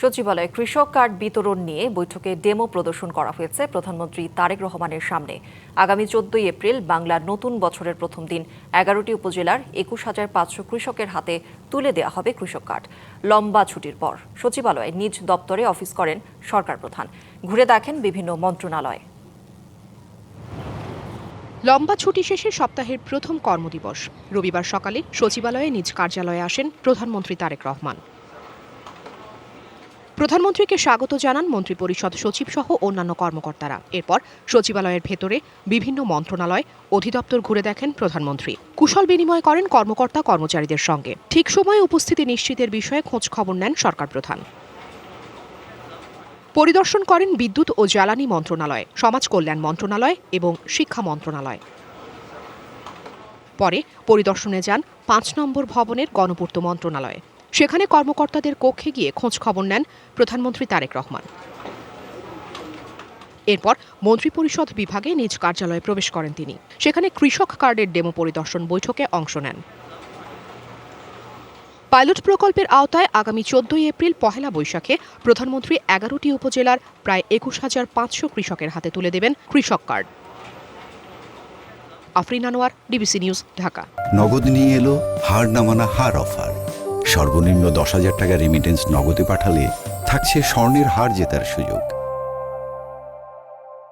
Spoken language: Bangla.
সচিবালয়ে কৃষক কার্ড বিতরণ নিয়ে বৈঠকে ডেমো প্রদর্শন করা হয়েছে প্রধানমন্ত্রী তারেক রহমানের সামনে। আগামী 14 এপ্রিল বাংলার নতুন বছরের প্রথম দিন 11টি উপজেলার 21,500 কৃষকের হাতে তুলে দেওয়া হবে কৃষক কার্ড। লম্বা ছুটির পর সচিবালয়ে নিজ দপ্তরে অফিস করেন সরকার প্রধান, ঘুরে দেখেন বিভিন্ন মন্ত্রণালয়। লম্বা ছুটি শেষে সপ্তাহের প্রথম কর্মদিবস রবিবার সকালে সচিবালয়ে নিজ কার্যালয়ে আসেন প্রধানমন্ত্রী তারেক রহমান। প্রধানমন্ত্রীকে স্বাগত জানান মন্ত্রিপরিষদ সচিব সহ অন্যান্য কর্মকর্তারা। এরপর সচিবালয়ের ভেতরে বিভিন্ন মন্ত্রণালয়, অধিদপ্তর ঘুরে দেখেন প্রধানমন্ত্রী। কুশল বিনিময় করেন কর্মকর্তা কর্মচারীদের সঙ্গে। ঠিক সময়ে উপস্থিতি নিশ্চিতের বিষয়ে খোঁজ খবর নেন সরকার প্রধান। পরিদর্শন করেন বিদ্যুৎ ও জ্বালানি মন্ত্রণালয়, সমাজ কল্যাণ মন্ত্রণালয় এবং শিক্ষা মন্ত্রণালয়। পরে পরিদর্শনে যান ৫ নম্বর ভবনের গণপূর্ত মন্ত্রণালয়ে। সেখানে কর্মকর্তাদের কক্ষে গিয়ে খোঁজ খবর নেন প্রধানমন্ত্রী তারেক রহমান। এরপর মন্ত্রিপরিষদ বিভাগে নিজ কার্যালয়ে প্রবেশ করেন তিনি। সেখানে কৃষক কার্ডের ডেমো পরিদর্শন বৈঠকে অংশ নেন। পাইলট প্রকল্পের আওতায় আগামী 14 এপ্রিল পহেলা বৈশাখে প্রধানমন্ত্রী 11টি উপজেলার প্রায় 21,500 কৃষকের হাতে তুলে দেবেন কৃষক card. Afrin Anwar, DBC news, Dhaka. নগদ নিয়ে এলো হার না মানা হার অফার। সর্বনিম্ন 10,000 টাকা রেমিটেন্স নগদে পাঠালে থাকছে স্বর্ণের হার জেতার সুযোগ।